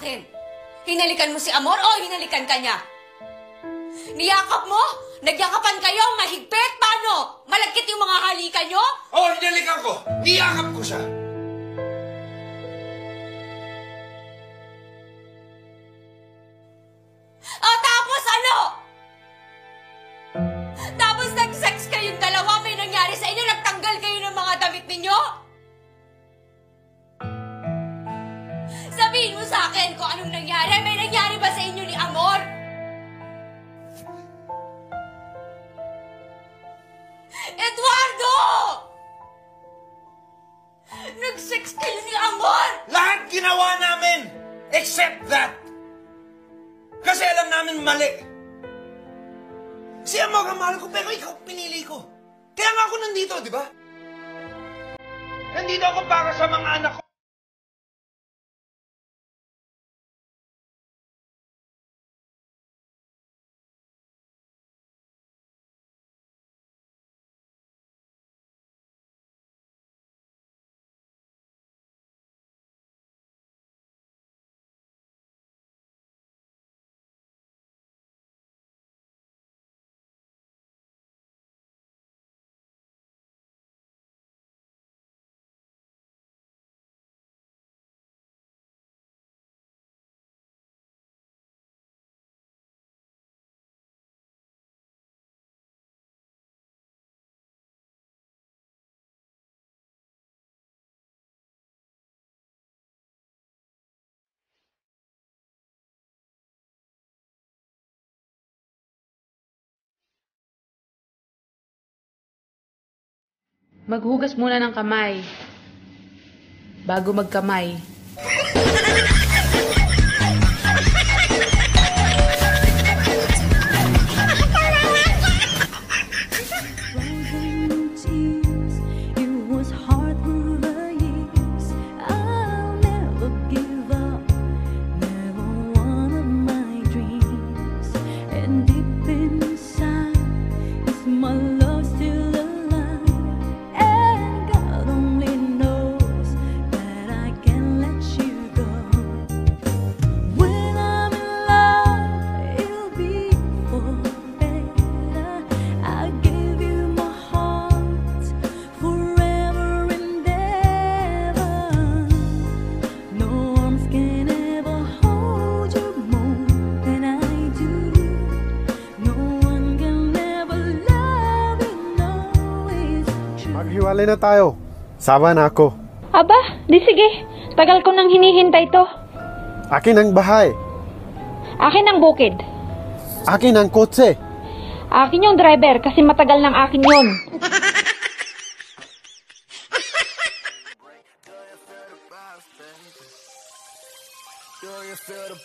akin? Hinalikan mo si Amor o hinalikan ka niya? Niyakap mo? Nagyakapan kayo? Mahigpit? Paano? Malagkit yung mga halikan nyo? Oo, hinalikan ko. Niyakap ko siya. Tapos ano? Tapos nag-sex kayong dalawa, may nangyari sa inyo, nagtanggal kayo ng mga damit ninyo? Sabihin mo sa akin kung anong nangyari. May nangyari ba sa inyo ni Amor? Eduardo! Nag-sex kayo ni Amor! Lahat ginawa namin! Except that! Kasi alam namin mali. Si Amor ang mahal ko, pero ikaw pinili ko. Kaya nga ako nandito, di ba? Nandito ako para sa mga anak ko. Maghugas muna ng kamay bago magkamay. Maghiwalay na tayo. Sawa na ako. Aba, di sige. Tagal ko nang hinihintay to. Akin ang bahay. Akin ang bukid. Akin ang kotse. Akin yung driver kasi matagal ng akin yun. Do you feel the